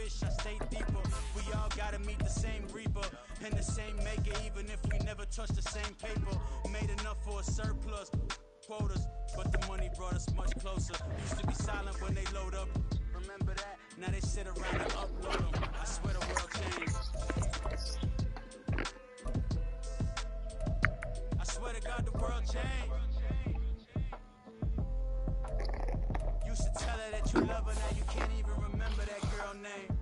fish, I stay deeper. We all gotta meet the same reaper and the same maker, even if we never touch the same paper. Made enough for a surplus quotas, but the money brought us much closer. Used to be silent when they load up. Remember that? Now they sit around and upload them. I swear the world changed. I swear to God the world changed. Used to tell her that you love her, now you can't even remember that girl name.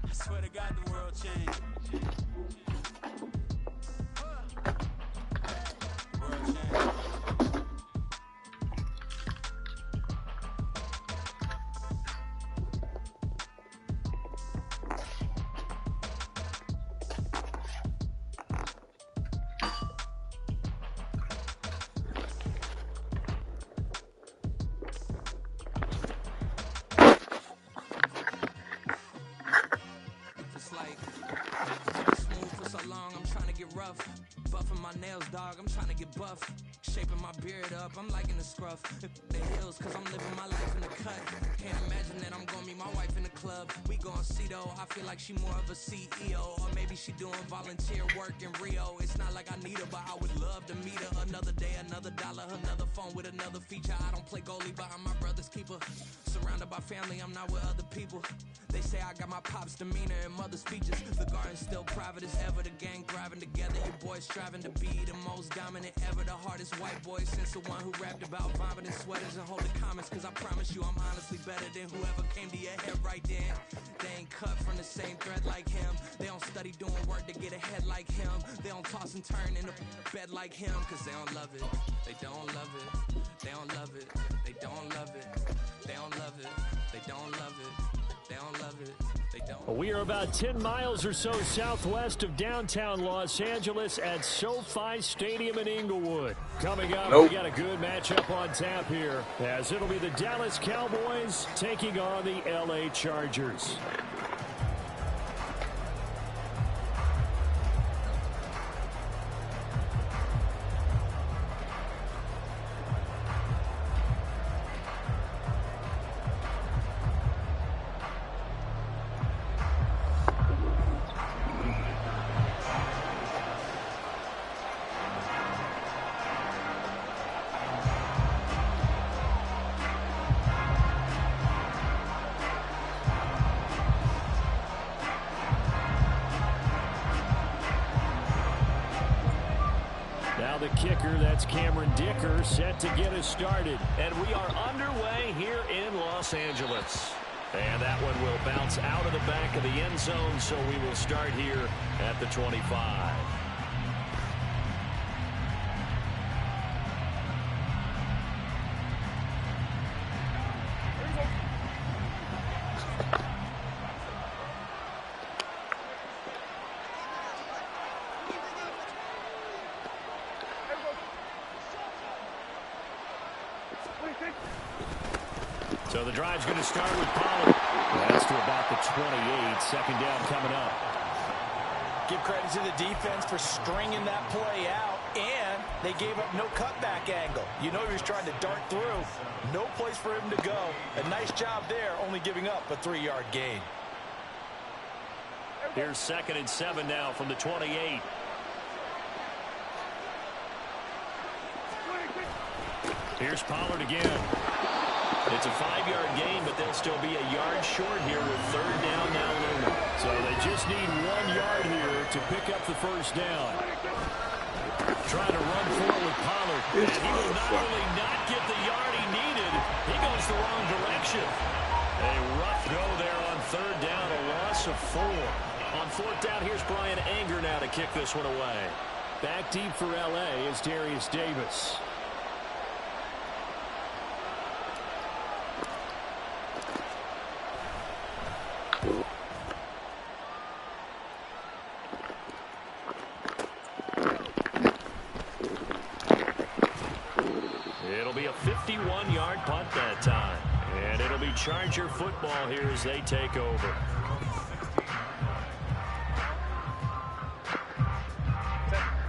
I swear to God the world changed. World changed. Buffing my nails, dog, I'm trying to get buff. Shaping my beard up, I'm liking the scruff. The hills, cause I'm living my life in the cut. Can't imagine that I'm gonna meet my wife in the club. We gon' see though, I feel like she more of a CEO. Or maybe she doing volunteer work in Rio. It's not like I need her, but I would love to meet her. Another day, another dollar, another phone with another feature. I don't play goalie, but I'm my brother's keeper. Surrounded by family, I'm not with other people. They say I got my pop's demeanor and mother's features. The garden's still private as ever. The gang thriving together. Your boys striving to be the most dominant ever. The hardest white boy since the one who rapped about vomiting sweaters and holding comments. Cause I promise you I'm honestly better than whoever came to your head right then. They ain't cut from the same thread like him. They don't study doing work to get ahead like him. They don't toss and turn in the bed like him. Cause they don't love it. They don't love it. They don't love it. They don't love it. They don't love it. They don't love it. They don't love it. They don't. We are about 10 miles or so southwest of downtown Los Angeles at SoFi Stadium in Inglewood. Coming up, we got a good matchup on tap here, as it'll be the Dallas Cowboys taking on the LA Chargers. The kicker, that's Cameron Dicker, set to get us started. And we are underway here in Los Angeles. And that one will bounce out of the back of the end zone, so we will start here at the 25. So the drive's going to start with Pollard. That's to about the 28. Second down coming up. Give credit to the defense for stringing that play out, and they gave up no cutback angle. You know he was trying to dart through. No place for him to go. A nice job there, only giving up a 3-yard gain. Here's 2nd and 7 now from the 28. Here's Pollard again. It's a 5-yard gain, but they'll still be a yard short here with 3rd down now looming. So they just need 1 yard here to pick up the first down. Trying to run forward with Pollard. And he will not only not get the yard he needed, he goes the wrong direction. A rough go there on 3rd down, a loss of 4. On 4th down, here's Brian Anger now to kick this one away. Back deep for L.A. is Darius Davis. It'll be a 51-yard punt that time. And it'll be Charger football here as they take over.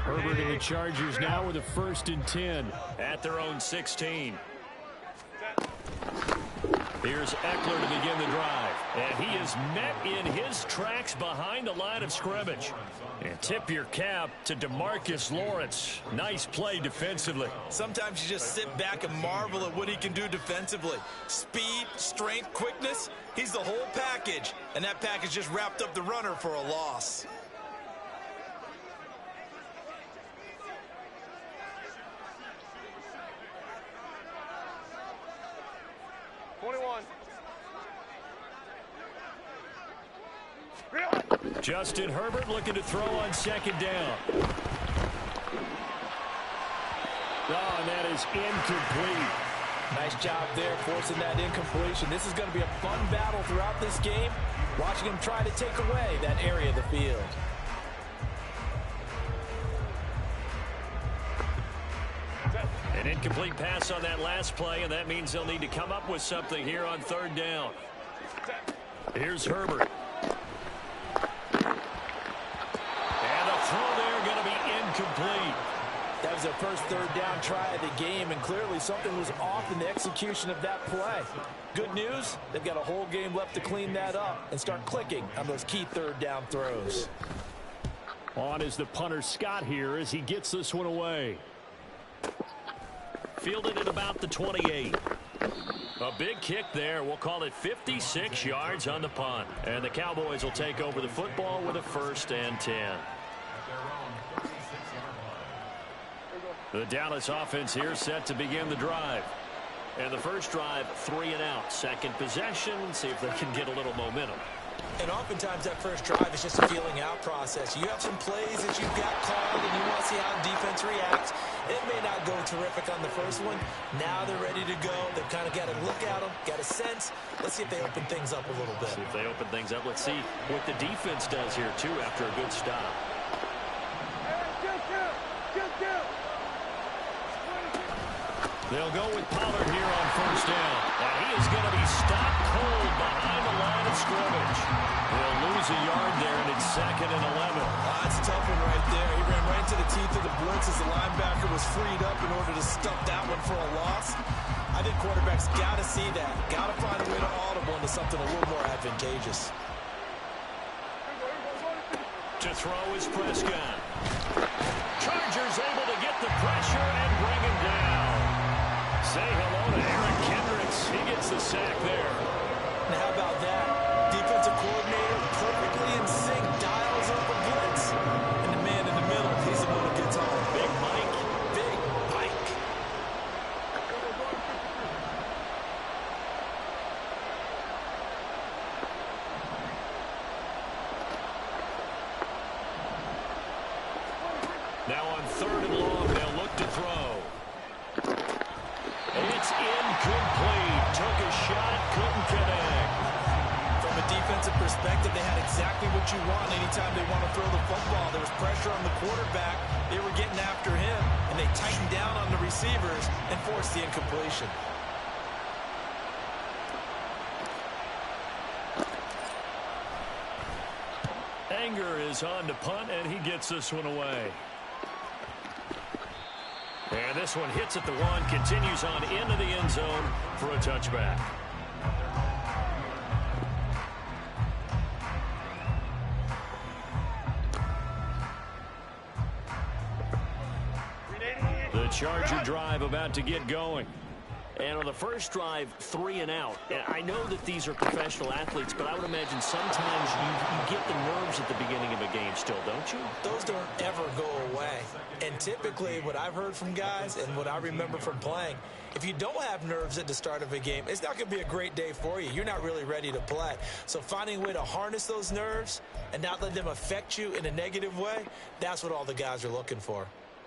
Herbert and the Chargers now with a 1st and 10 at their own 16. Here's Eckler to begin the drive. And he is met in his tracks behind the line of scrimmage. And tip your cap to DeMarcus Lawrence. Nice play defensively. Sometimes you just sit back and marvel at what he can do defensively. Speed, strength, quickness. He's the whole package. And that package just wrapped up the runner for a loss. Justin Herbert looking to throw on second down. Oh, and that is incomplete. Nice job there forcing that incompletion. This is going to be a fun battle throughout this game. Watching him try to take away that area of the field. An incomplete pass on that last play, and that means they'll need to come up with something here on third down. Here's Herbert. And the throw there going to be incomplete. That was their first third down try of the game, and clearly something was off in the execution of that play. Good news, they've got a whole game left to clean that up and start clicking on those key third down throws. On is the punter Scott here as he gets this one away. Fielded at about the 28. A big kick there. We'll call it 56 yards on the punt. And the Cowboys will take over the football with a 1st and 10. The Dallas offense here set to begin the drive. And the first drive, 3 and out. Second possession, see if they can get a little momentum. And oftentimes that first drive is just a feeling out process. You have some plays that you've got called and you want to see how the defense reacts. It may not go terrific on the first one. Now they're ready to go. They've kind of got to look at them, got a sense. Let's see if they open things up a little bit. See if they open things up. Let's see what the defense does here, too, after a good stop. They'll go with Pollard here on first down. And he is going to be stopped cold behind the line of scrimmage. They'll lose a yard there, and it's 2nd and 11. That's a tough one right there. He ran right into the teeth of the blitz as the linebacker was freed up in order to stuff that one for a loss. I think quarterbacks got to see that. Got to find a way to audible into something a little more advantageous. To throw is Prescott. Chargers able to get the pressure and bring him down. Say hello to Eric Kendricks. He gets the sack there. And how about that? Defensive coordinator perfectly in sync, dials up a blitz. And the man in the middle, he's the one who gets home. Big Mike. Big Mike. Now on 3rd and long, they'll look to throw. It's incomplete. Took a shot, couldn't connect. From a defensive perspective, they had exactly what you want anytime they want to throw the football. There was pressure on the quarterback. They were getting after him, and they tightened down on the receivers and forced the incompletion. Anger is on to punt, and he gets this one away. And this one hits at the 1, continues on into the end zone for a touchback. The Charger drive about to get going. And on the first drive, 3 and out. And I know that these are professional athletes, but I would imagine sometimes you get the nerves at the beginning of a game still, don't you? Those don't ever go away. And typically what I've heard from guys and what I remember from playing, if you don't have nerves at the start of a game, it's not going to be a great day for you. You're not really ready to play. So finding a way to harness those nerves and not let them affect you in a negative way, that's what all the guys are looking for.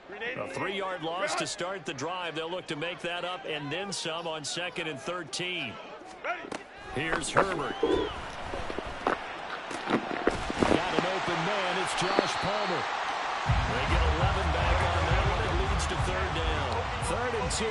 A 3-yard loss to start the drive. They'll look to make that up and then some on 2nd and 13. Here's Herbert. Got an open man. It's Josh Palmer. They get 11 back on that one. It leads to 3rd down. 3rd and 2.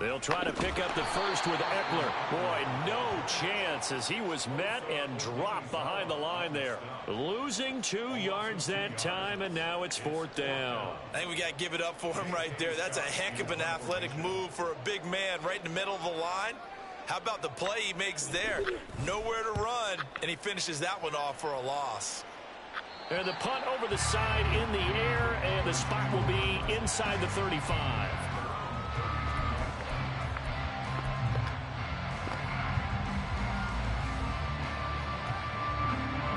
They'll try to pick up the first with Eckler. Boy, no chance as he was met and dropped behind the line there. Losing 2 yards that time, and now it's 4th down. I think we got to give it up for him right there. That's a heck of an athletic move for a big man right in the middle of the line. How about the play he makes there? Nowhere to run, and he finishes that one off for a loss. And the punt over the side in the air, and the spot will be inside the 35.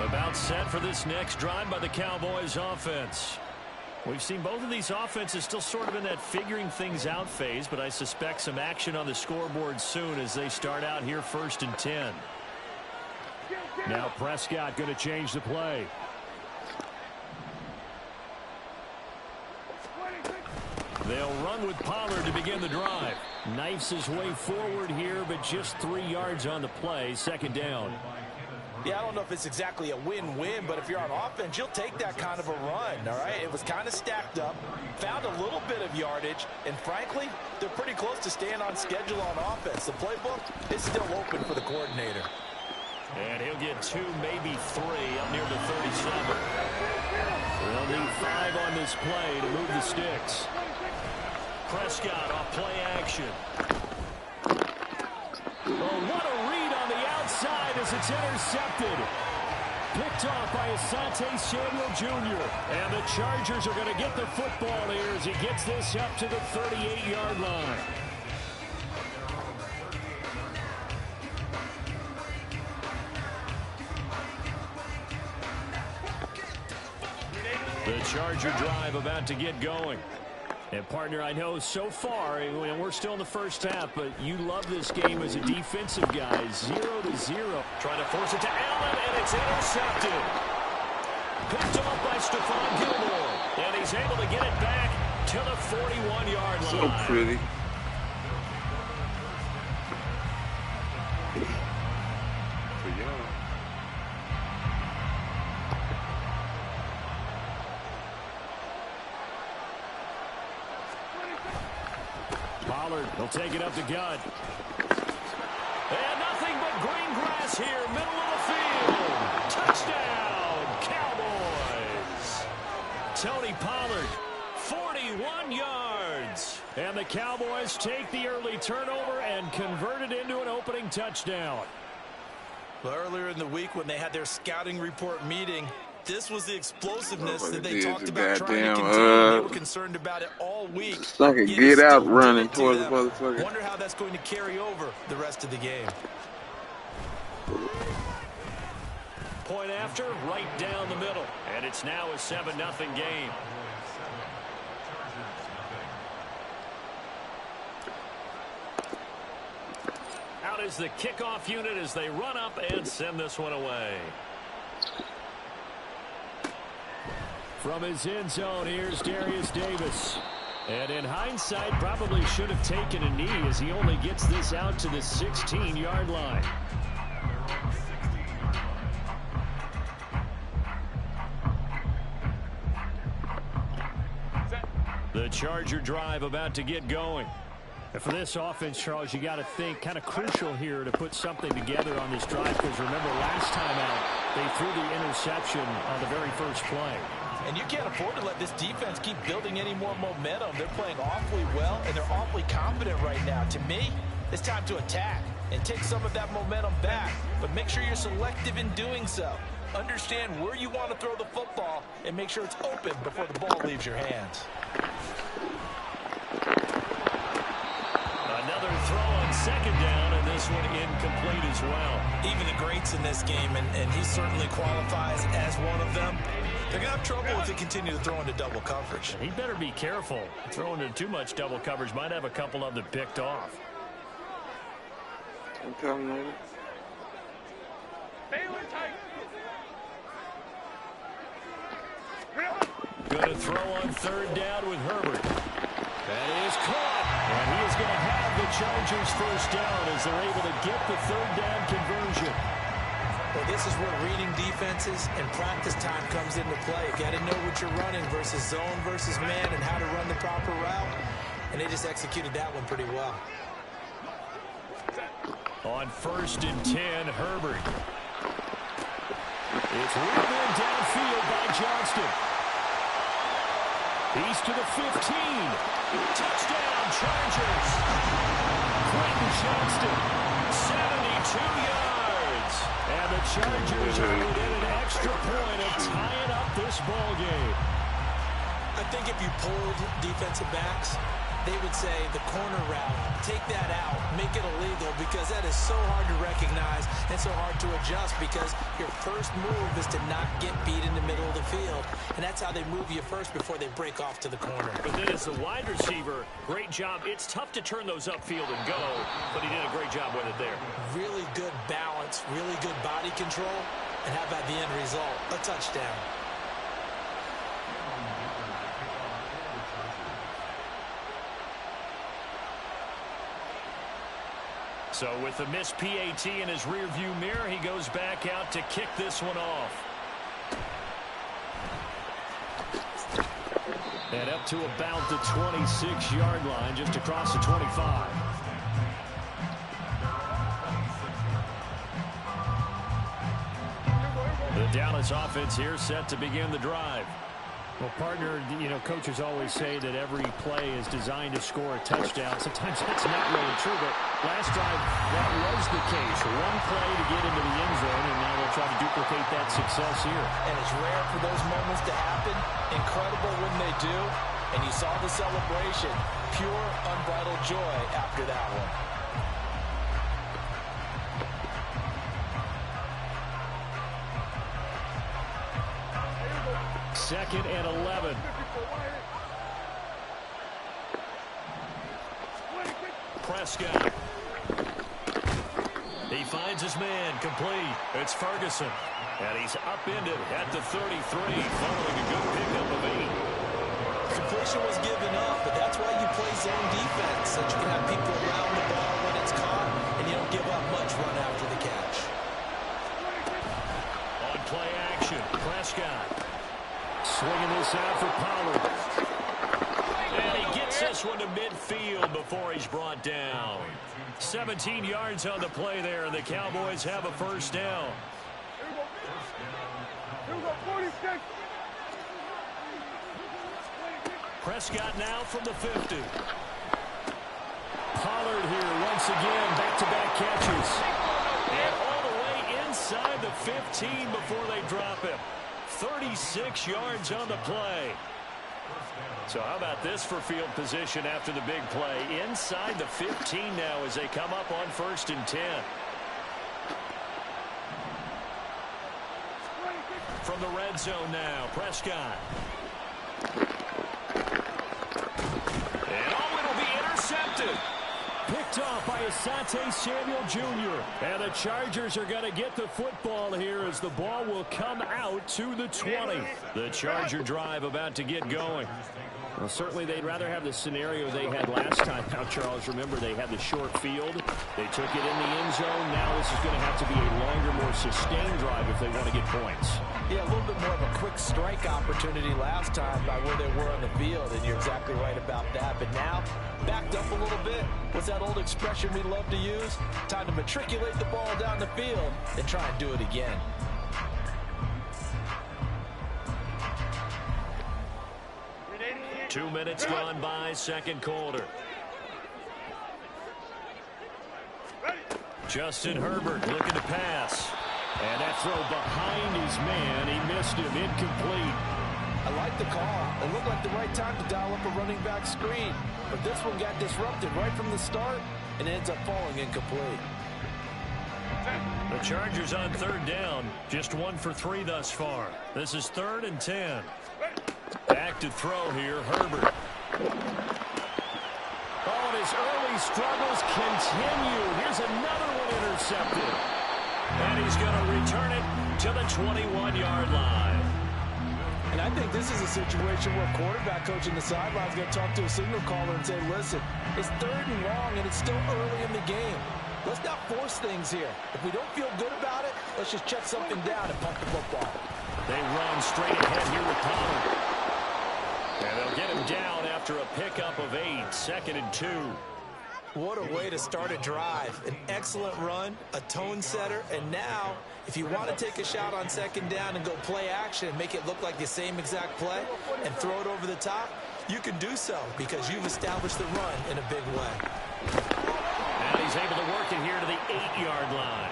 About set for this next drive by the Cowboys offense. We've seen both of these offenses still sort of in that figuring things out phase, but I suspect some action on the scoreboard soon as they start out here 1st and 10. Now Prescott going to change the play. They'll run with Pollard to begin the drive. Knifes his way forward here, but just 3 yards on the play. 2nd down. Yeah, I don't know if it's exactly a win-win, but if you're on offense, you'll take that kind of a run, all right? It was kind of stacked up, found a little bit of yardage, and frankly, they're pretty close to staying on schedule on offense. The playbook is still open for the coordinator. And he'll get 2, maybe 3 up near the 37. They'll need 5 on this play to move the sticks. Prescott off play action. Oh, what a read on the outside as it's intercepted. Picked off by Asante Samuel Jr. And the Chargers are going to get the football here as he gets this up to the 38-yard line. The Charger drive about to get going. And, partner, I know so far, and we're still in the first half, but you love this game as a defensive guy. 0-0. Trying to force it to Allen, and it's intercepted. Picked off by Stephon Gilmore. And he's able to get it back to the 41-yard line. So pretty. For y'all. Pollard will take it up the gut. And nothing but green grass here, middle of the field. Touchdown, Cowboys. Tony Pollard, 41 yards. And the Cowboys take the early turnover and convert it into an opening touchdown. Well, earlier in the week when they had their scouting report meeting, this was the explosiveness that they talked about trying to contain. They were concerned about it all week. It's like a get out running towards the motherfucker. Wonder how that's going to carry over the rest of the game. Point after, right down the middle. And it's now a 7-0 game. Out is the kickoff unit as they run up and send this one away. From his end zone, here's Darius Davis. And in hindsight, probably should have taken a knee as he only gets this out to the 16-yard line. The Charger drive about to get going. And for this offense, Charles, you got to think kind of crucial here to put something together on this drive, because remember last time out, they threw the interception on the very first play. And you can't afford to let this defense keep building any more momentum. They're playing awfully well, and they're awfully confident right now. To me, it's time to attack and take some of that momentum back, but make sure you're selective in doing so. Understand where you want to throw the football and make sure it's open before the ball leaves your hands. Another throw on 2nd down, and this one incomplete as well. Even the greats in this game, and he certainly qualifies as one of them, they're going to have trouble if they continue to throw into double coverage. He better be careful. Throwing into too much double coverage might have a couple of them picked off. I'm telling you. Going to throw on 3rd down with Herbert. That is caught. And he is going to have the Chargers first down as they're able to get the 3rd down conversion. Well, this is where reading defenses and practice time comes into play. You got to know what you're running versus zone versus man and how to run the proper route. And they just executed that one pretty well. On 1st and 10, Herbert. It's reeled in downfield by Johnston. He's to the 15. Touchdown, Chargers. Quentin Johnston, 72 yards. And the Chargers are within an extra point of tying up this ball game. I think if you pulled defensive backs, they would say the corner route, take that out, make it illegal, because that is so hard to recognize and so hard to adjust, because your first move is to not get beat in the middle of the field, and that's how they move you first before they break off to the corner. But then as a wide receiver, great job. It's tough to turn those upfield and go, but he did a great job with it there. Really good balance, really good body control, and how about the end result? A touchdown. So with the missed PAT in his rearview mirror, he goes back out to kick this one off. And up to about the 26-yard line, just across the 25. The Dallas offense here set to begin the drive. Well, partner, you know, coaches always say that every play is designed to score a touchdown. Sometimes that's not really true, but last drive, that was the case. One play to get into the end zone, and now they'll try to duplicate that success here. And it's rare for those moments to happen. Incredible when they do. And you saw the celebration. Pure, unbridled joy after that one. Second and 11. Prescott. He finds his man, complete. It's Ferguson. And he's upended at the 33, following a good pickup of 8. Completion was given up, but that's why you play zone defense, so you can have people around the ball when it's caught, and you don't give up much run after the catch. On play action, Prescott. Swinging this out for Pollard. And he gets this one to midfield before he's brought down. 17 yards on the play there, and the Cowboys have a first down. Prescott now from the 50. Pollard here once again, back-to-back catches. And all the way inside the 15 before they drop him. 36 yards on the play. So how about this for field position after the big play? Inside the 15 now as they come up on 1st and 10. From the red zone now, Prescott. And oh, it'll be intercepted. Picked off by Asante Samuel Jr. And the Chargers are going to get the football here as the ball will come out to the 20. The Charger drive about to get going. Well, certainly they'd rather have the scenario they had last time. Now, Charles, remember, they had the short field. They took it in the end zone. Now this is going to have to be a longer, more sustained drive if they want to get points. Yeah, a little bit more of a quick strike opportunity last time by where they were on the field, and you're exactly right about that. But now, backed up a little bit. What's that old expression we love to use? Time to matriculate the ball down the field and try and do it again. Two minutes gone by, second quarter. Justin Herbert looking to pass. And that throw behind his man. He missed him, incomplete. I like the call. It looked like the right time to dial up a running back screen. But this one got disrupted right from the start and ends up falling incomplete. The Chargers on 3rd down. Just 1 for 3 thus far. This is 3rd and 10. Back to throw here, Herbert. Oh, and his early struggles continue. Here's another one intercepted. And he's going to return it to the 21-yard line. And I think this is a situation where a quarterback coach in the sideline is going to talk to a signal caller and say, listen, it's 3rd and long, and it's still early in the game. Let's not force things here. If we don't feel good about it, let's just check something down and pump the football. They run straight ahead here with Pollard. And they'll get him down after a pickup of 8, 2nd and 2. What a way to start a drive. An excellent run, a tone setter, and now, if you want to take a shot on second down and go play action and make it look like the same exact play and throw it over the top, you can do so because you've established the run in a big way. And he's able to work it here to the 8-yard line.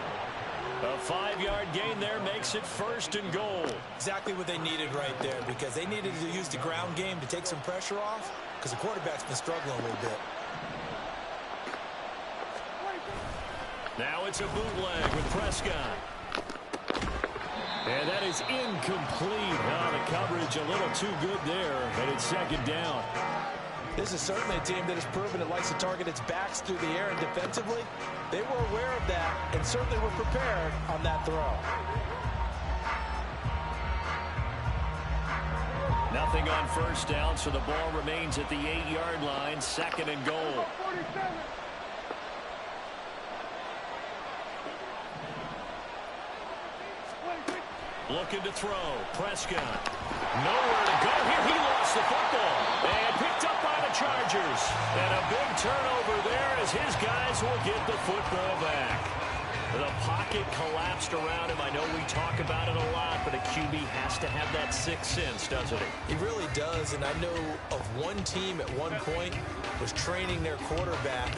A 5-yard gain there makes it 1st and goal. Exactly what they needed right there because they needed to use the ground game to take some pressure off because the quarterback's been struggling a little bit. Now it's a bootleg with Prescott. And that is incomplete. The coverage a little too good there, and it's 2nd down. This is certainly a team that has proven it likes to target its backs through the air, and defensively, they were aware of that and certainly were prepared on that throw. Nothing on 1st down, so the ball remains at the 8-yard line, 2nd and goal. Looking to throw. Prescott. Nowhere to go here. He lost the football. And picked up by the Chargers. And a big turnover there as his guys will get the football back. The pocket collapsed around him. I know we talk about it a lot, but a QB has to have that sixth sense, doesn't he? He really does, and I know of one team at one point was training their quarterback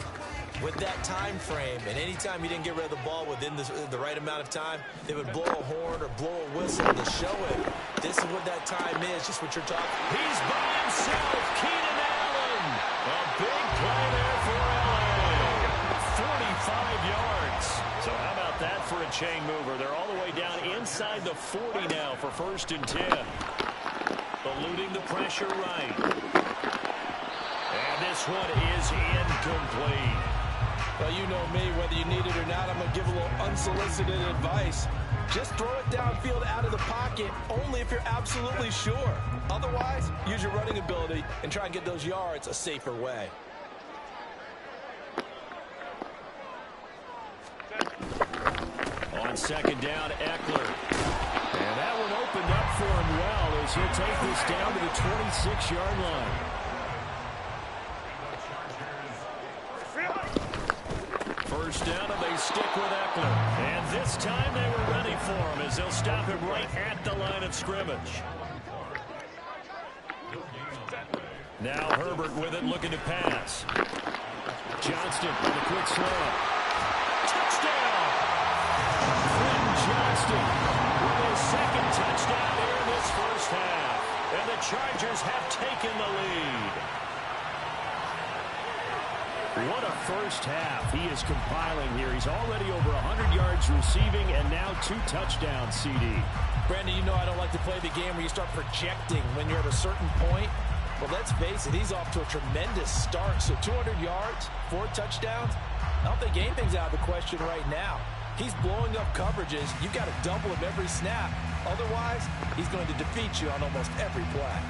with that time frame, and anytime he didn't get rid of the ball within the right amount of time, they would blow a horn or blow a whistle to show him this is what that time is, just what you're talking. He's by himself, Keenan Allen. A big play there for LA. 45 yards. So how about that for a chain mover? They're all the way down inside the 40 now for 1st and 10. Eluding the pressure right. And this one is incomplete. Well, you know me, whether you need it or not, I'm going to give a little unsolicited advice. Just throw it downfield out of the pocket only if you're absolutely sure. Otherwise, use your running ability and try and get those yards a safer way. On 2nd down, Eckler. And that one opened up for him well as he'll take this down to the 26-yard line. First down, and they stick with Eckler. And this time they were ready for him as they'll stop him right at the line of scrimmage. Now Herbert with it, looking to pass. Johnston with a quick throw. Touchdown! Quentin Johnston with his 2nd touchdown here in this first half. And the Chargers have taken the lead. What a first half he is compiling here. He's already over 100 yards receiving and now 2 touchdowns, CD. Brandon, you know I don't like to play the game where you start projecting when you're at a certain point. Well, let's face it, he's off to a tremendous start. So 200 yards, 4 touchdowns. I don't think anything's out of the question right now. He's blowing up coverages. You've got to double him every snap. Otherwise, he's going to defeat you on almost every play.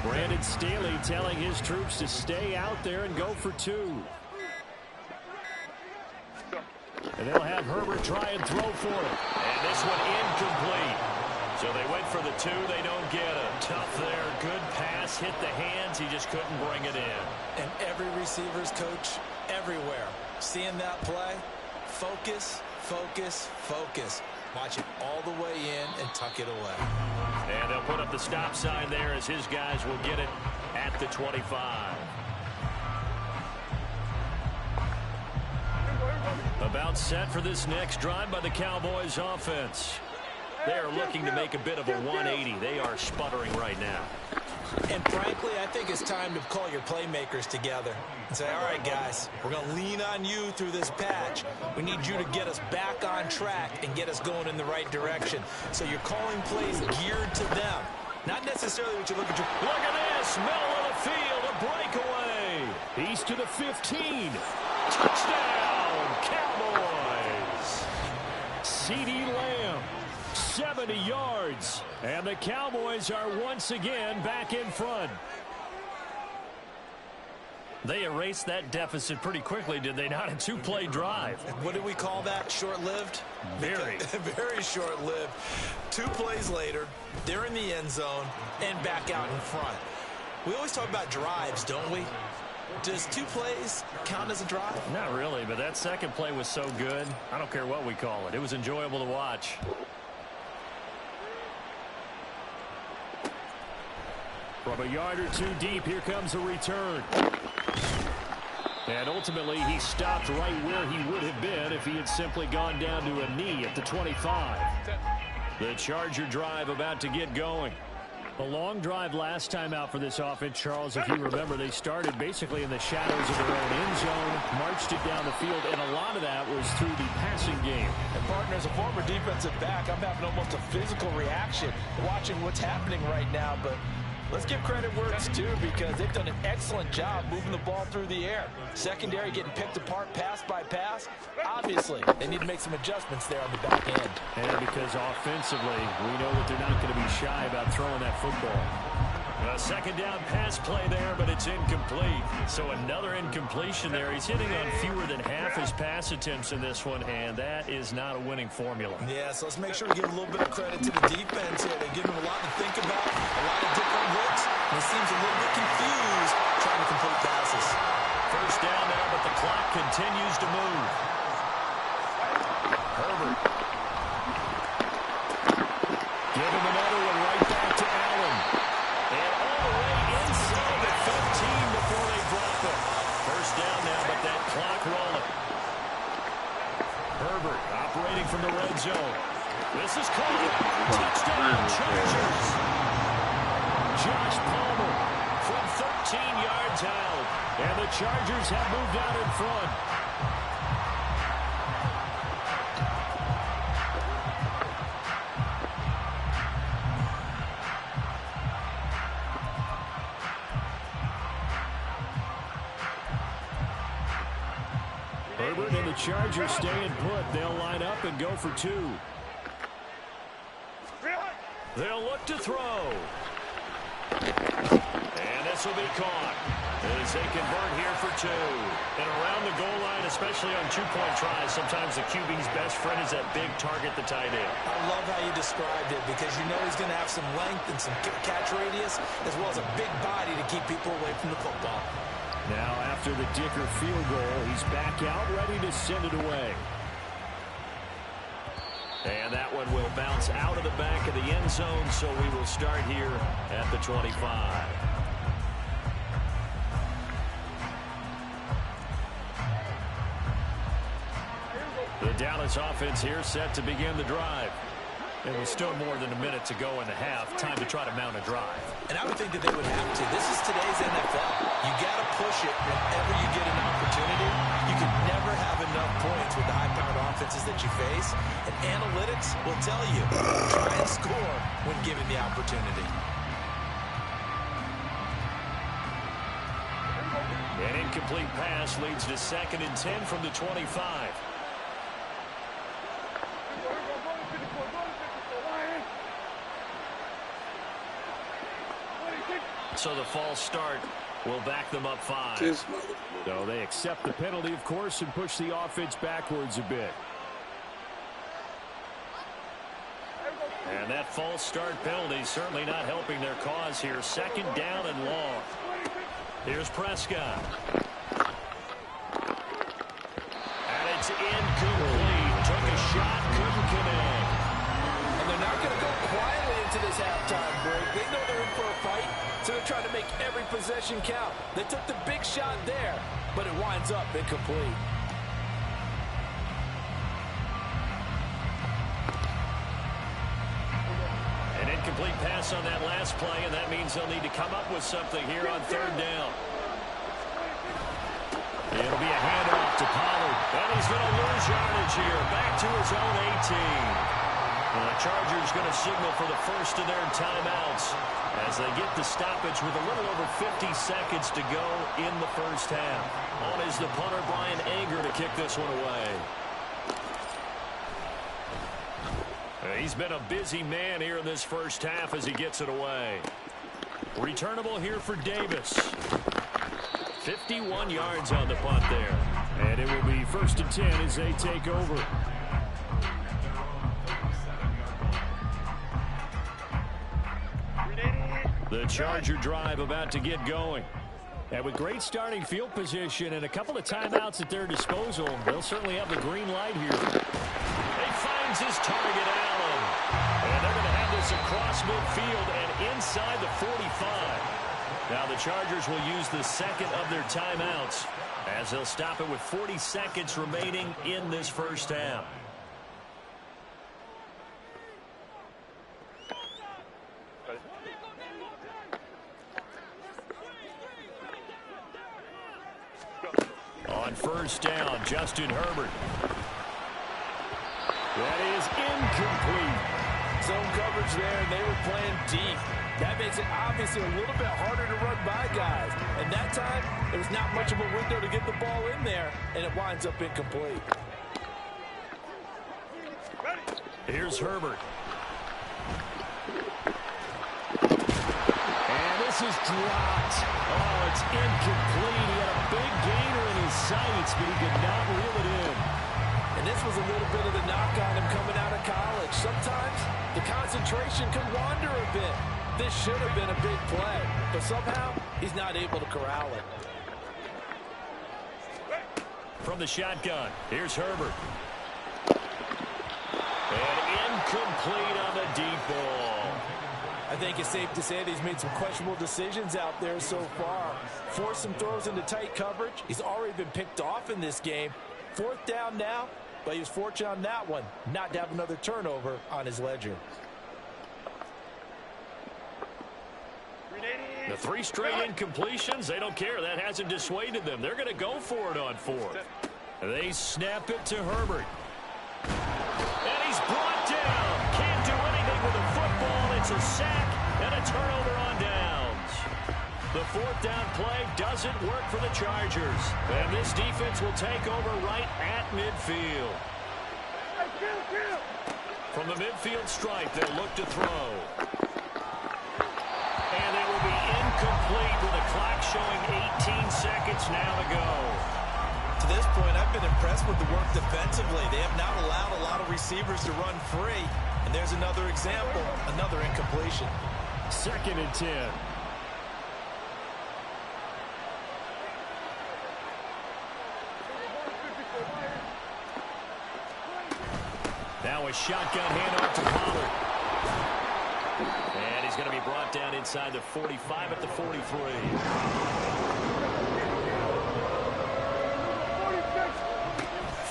Brandon Staley telling his troops to stay out there and go for 2. And they'll have Herbert try and throw for it. And this one incomplete. So they went for the 2. They don't get it. Tough there. Good pass. Hit the hands. He just couldn't bring it in. And every receiver's coach everywhere. Seeing that play, focus, focus, focus. Watch it all the way in and tuck it away. And they'll put up the stop sign there as his guys will get it at the 25. About set for this next drive by the Cowboys offense. They are looking to make a bit of a 180. They are sputtering right now. And frankly, I think it's time to call your playmakers together and say, all right, guys, we're going to lean on you through this patch. We need you to get us back on track and get us going in the right direction. So you're calling plays geared to them, not necessarily what you're looking to. Look at this, middle of the field, a breakaway. He's to the 15. Touchdown, Cowboys. CeeDee Lamb. 70 yards, and the Cowboys are once again back in front. They erased that deficit pretty quickly, did they not? A two-play drive. What do we call that? Short-lived? Very. Very short-lived. 2 plays later, they're in the end zone and back out in front. We always talk about drives, don't we? Does 2 plays count as a drive? Not really, but that second play was so good. I don't care what we call it. It was enjoyable to watch. From a yard or 2 deep, here comes a return. And ultimately, he stopped right where he would have been if he had simply gone down to a knee at the 25. The Charger drive about to get going. A long drive last time out for this offense, Charles. If you remember, they started basically in the shadows of their own end zone, marched it down the field, and a lot of that was through the passing game. And, partner, as a former defensive back, I'm having almost a physical reaction watching what's happening right now, but let's give credit where it's due because they've done an excellent job moving the ball through the air. Secondary getting picked apart pass by pass. Obviously, they need to make some adjustments there on the back end. And because offensively, we know that they're not going to be shy about throwing that football. A second down pass play there, but it's incomplete. So another incompletion there. He's hitting on fewer than half his pass attempts in this one, and that is not a winning formula. Yeah, so let's make sure we give a little bit of credit to the defense here. They give him a lot to think about, a lot of different looks, and he seems a little bit confused trying to complete passes. First down there, but the clock continues to move. Herbert. Give him another one right back to Allen. And all the way inside the 15 before they drop it. First down now, but that clock rolling. Herbert operating from the red zone. This is called. Touchdown, Chargers. Josh Palmer from 13 yards out. And the Chargers have moved out in front. Herbert and the Chargers staying put. They'll line up and go for 2. They'll look to throw. And this will be caught as they convert here for 2. And around the goal line, especially on 2-point tries, sometimes the QB's best friend is that big target, the tight end. I love how you described it because you know he's going to have some length and some catch radius as well as a big body to keep people away from the football. Now, after the Dicker field goal, he's back out, ready to send it away. And that one will bounce out of the back of the end zone, so we will start here at the 25. The Dallas offense here set to begin the drive. And with still more than a minute to go in the half, time to try to mount a drive. And I would think that they would have to. This is today's NFL. You got to push it whenever you get an opportunity. You can never have enough points with the high-powered offenses that you face. And analytics will tell you, try and score when given the opportunity. An incomplete pass leads to 2nd and 10 from the 25. So the false start will back them up 5. So they accept the penalty, of course, and push the offense backwards a bit. And that false start penalty certainly not helping their cause here. 2nd down and long. Here's Prescott. And it's incomplete. Took a shot, couldn't connect. And they're not going to go quietly into this halftime break. They know they're in for a fight, so they're trying to make every possession count. They took the big shot there, but it winds up incomplete. An incomplete pass on that last play, and that means they'll need to come up with something here on 3rd down. It'll be a handoff to Pollard, and he's going to lose yardage here, back to his own 18. And the Chargers going to signal for the first of their timeouts as they get the stoppage with a little over 50 seconds to go in the first half. On is the punter, Brian Anger, to kick this one away. He's been a busy man here in this first half as he gets it away. Returnable here for Davis. 51 yards on the punt there. And it will be 1st and 10 as they take over. The Charger drive about to get going. And with great starting field position and a couple of timeouts at their disposal, they'll certainly have the green light here. He finds his target, Allen. And they're going to have this across midfield and inside the 45. Now the Chargers will use the second of their timeouts as they'll stop it with 40 seconds remaining in this first half. On first down, Justin Herbert. That is incomplete. Zone coverage there, and they were playing deep. That makes it obviously a little bit harder to run by guys. And that time, there was not much of a window to get the ball in there, and it winds up incomplete. Here's Herbert. And this is dropped. Oh, it's incomplete. He had a big gainer in his sights, but he could not reel it in. And this was a little bit of the knock on him coming out of college. Sometimes the concentration can wander a bit. This should have been a big play, but somehow he's not able to corral it. From the shotgun, here's Herbert. And incomplete on the deep ball. I think it's safe to say that he's made some questionable decisions out there so far. Forced some throws into tight coverage. He's already been picked off in this game. 4th down now, but he was fortunate on that one not to have another turnover on his ledger. The 3 straight incompletions, they don't care. That hasn't dissuaded them. They're going to go for it on 4th. They snap it to Herbert. And he's brought down. Can't do anything with a football. It's a sack and a turnover on downs. The 4th down play doesn't work for the Chargers. And this defense will take over right at midfield. From the midfield stripe, they'll look to throw. And it will be incomplete with the clock showing 18 seconds now to go. To this point, I've been impressed with the work defensively. They have not allowed a lot of receivers to run free. And there's another example, another incompletion. 2nd and 10. Now a shotgun handoff to Pollard. And he's going to be brought down inside the 45 at the 43.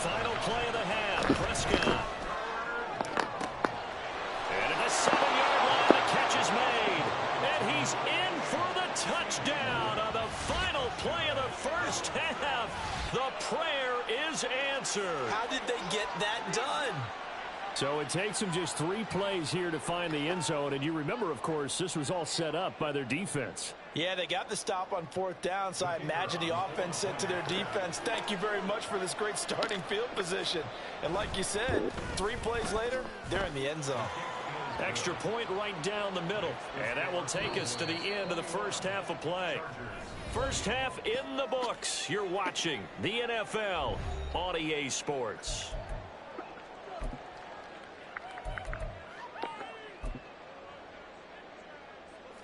Final play of the half, Prescott. And at the 7-yard line, the catch is made. And he's in for the touchdown on the final play of the first half. The prayer is answered. How did they get that done? So it takes them just 3 plays here to find the end zone. And you remember, of course, this was all set up by their defense. Yeah, they got the stop on 4th down, so I imagine the offense said to their defense, thank you very much for this great starting field position. And like you said, 3 plays later, they're in the end zone. Extra point right down the middle. And that will take us to the end of the first half of play. First half in the books. You're watching the NFL on EA Sports.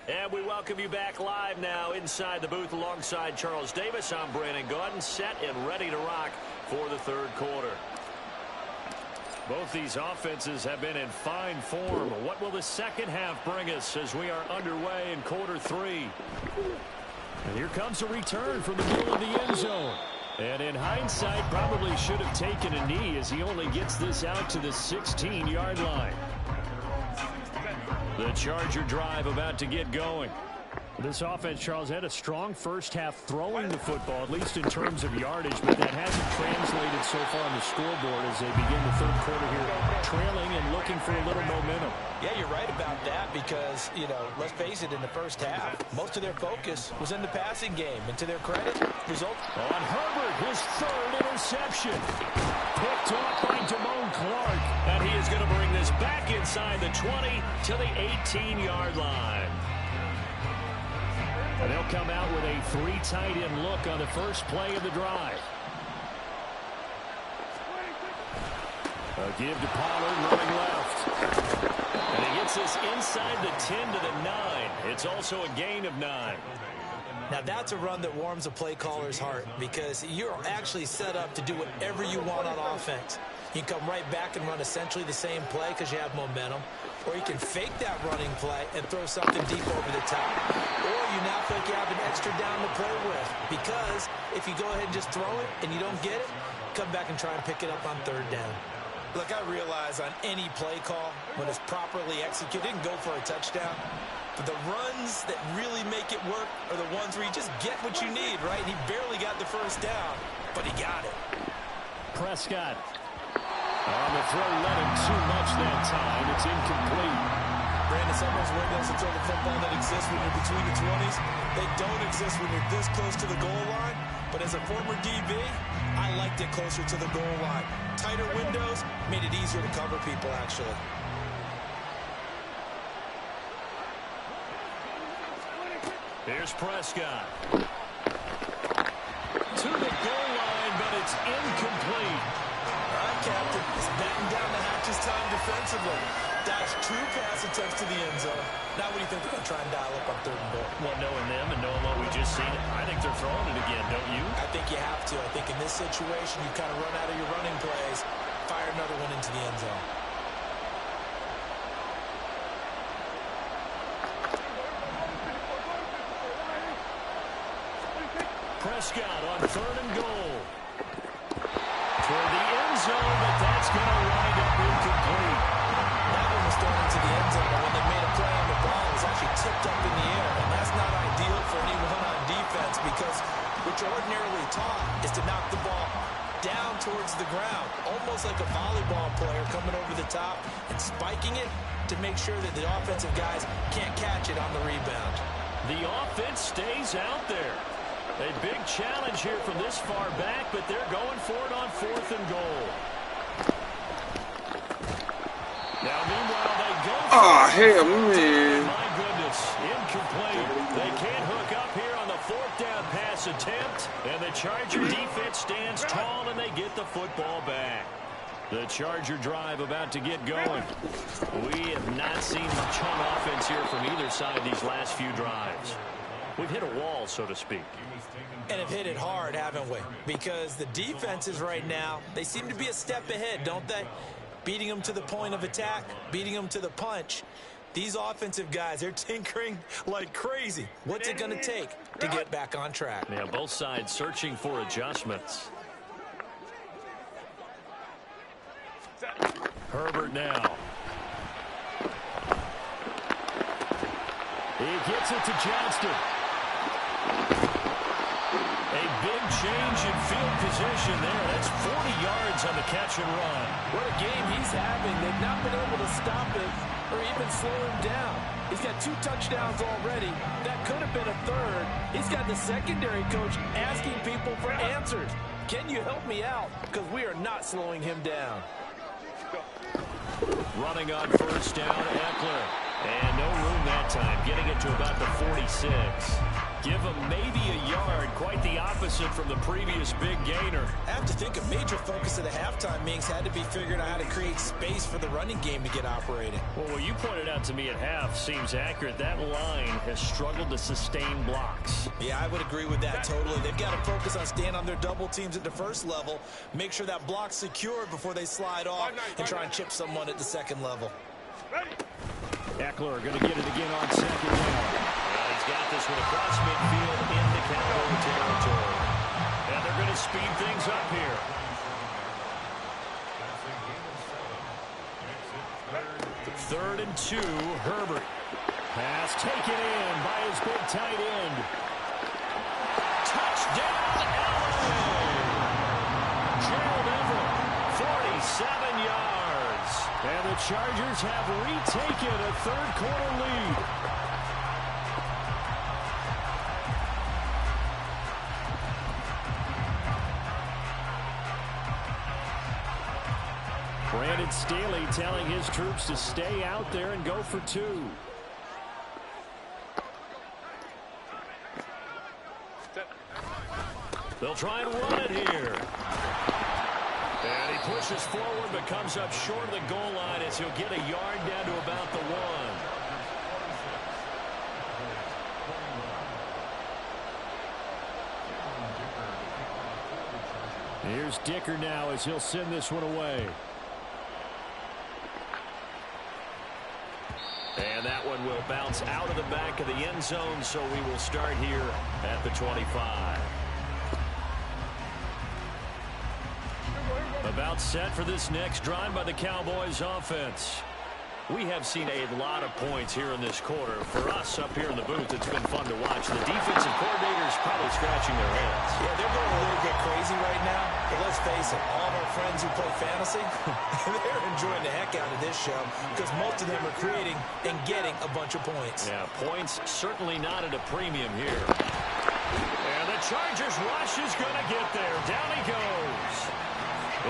And we welcome you back live now inside the booth alongside Charles Davis. I'm Brandon Gaudin, set and ready to rock for the 3rd quarter. Both these offenses have been in fine form. What will the second half bring us as we are underway in quarter 3? And here comes a return from the middle of the end zone. And in hindsight, probably should have taken a knee as he only gets this out to the 16-yard line. The Charger drive about to get going. This offense, Charles, had a strong first half throwing the football, at least in terms of yardage, but that hasn't translated so far on the scoreboard as they begin the 3rd quarter here, trailing and looking for a little momentum. Yeah, you're right about that because, you know, let's face it, in the first half, most of their focus was in the passing game. And to their credit, result on Herbert, his 3rd interception. Picked off by Damone Clark. And he is going to bring this back inside the 20 to the 18-yard line. And they'll come out with a 3 tight end look on the first play of the drive. A give to Pollard running left. And he gets this inside the 10 to the 9. It's also a gain of 9. Now, that's a run that warms a play caller's heart because you're actually set up to do whatever you want on offense. You can come right back and run essentially the same play because you have momentum, or you can fake that running play and throw something deep over the top. Or you now feel like you have an extra down to play with because if you go ahead and just throw it and you don't get it, come back and try and pick it up on 3rd down. Look, I realize on any play call, when it's properly executed, and go for a touchdown. But the runs that really make it work are the ones where you just get what you need, right? He barely got the 1st down, but he got it. Prescott. On the throw, let him too much that time. It's incomplete. Brandon, sometimes windows to throw the football that exists when you're between the 20s. They don't exist when you're this close to the goal line. But as a former DB, I liked it closer to the goal line. Tighter windows made it easier to cover people, actually. Here's Prescott. To the goal line, but it's incomplete. All right, Captain. It's batting down the hatches time defensively. Dodge 2 pass attempts to the end zone. Now what do you think they're going to try and dial up on 3rd and goal? Well, knowing them and knowing what we just seen, I think they're throwing it again, don't you? I think you have to. I think in this situation, you kind of run out of your running plays, fire another one into the end zone. Prescott on 3rd and goal. Toward the end zone, but that's going to wind up incomplete. That one was thrown into the end zone, but when they made a play on the ball, it was actually tipped up in the air. And that's not ideal for anyone on defense because what you're ordinarily taught is to knock the ball down towards the ground, almost like a volleyball player coming over the top and spiking it to make sure that the offensive guys can't catch it on the rebound. The offense stays out there. A big challenge here from this far back, but they're going for it on 4th and goal. Now, meanwhile, they go for Oh, hell, man. My goodness, incomplete. They can't hook up here on the 4th down pass attempt, and the Charger defense stands tall, and they get the football back. The Charger drive about to get going. We have not seen much on offense here from either side these last few drives. We've hit a wall, so to speak. And have hit it hard, haven't we? Because the defenses right now, they seem to be a step ahead, don't they? Beating them to the point of attack, beating them to the punch. These offensive guys, they're tinkering like crazy. What's it going to take to get back on track? Yeah, both sides searching for adjustments. Herbert now. He gets it to Johnston. A big change in field position there. That's 40 yards on the catch and run. What a game he's having. They've not been able to stop him or even slow him down. He's got 2 touchdowns already. That could have been a 3rd. He's got the secondary coach asking people for answers. Can you help me out? Because we are not slowing him down. Running on 1st down, Eckler. And no room that time, getting it to about the 46. Give him maybe a yard, quite the opposite from the previous big gainer. I have to think a major focus of the halftime meetings had to be figuring out how to create space for the running game to get operating. Well, what you pointed out to me at half seems accurate. That line has struggled to sustain blocks. Yeah, I would agree with that totally. They've got to focus on staying on their double teams at the first level, make sure that block's secured before they slide off and try and chip someone at the second level. Eckler going to get it again on 2nd down. Well, he's got this one across midfield into Cowboy territory. And they're going to speed things up here. Third and 2, Herbert. Pass taken in by his big tight end. Touchdown, LA! Gerald Everett, 47 yards. And the Chargers have retaken a 3rd quarter lead. Brandon Staley telling his troops to stay out there and go for 2. They'll try and run it here. And he pushes forward but comes up short of the goal line as he'll get a yard down to about the 1. Here's Dicker now as he'll send this one away. And that one will bounce out of the back of the end zone, so we will start here at the 25. About set for this next drive by the Cowboys offense. We have seen a lot of points here in this quarter. For us up here in the booth, it's been fun to watch. The defensive coordinators probably scratching their heads. Yeah, they're going a little bit crazy right now. But let's face it, all of our friends who play fantasy, they're enjoying the heck out of this show because most of them are creating and getting a bunch of points. Yeah, points certainly not at a premium here. And the Chargers rush is going to get there. Down he goes.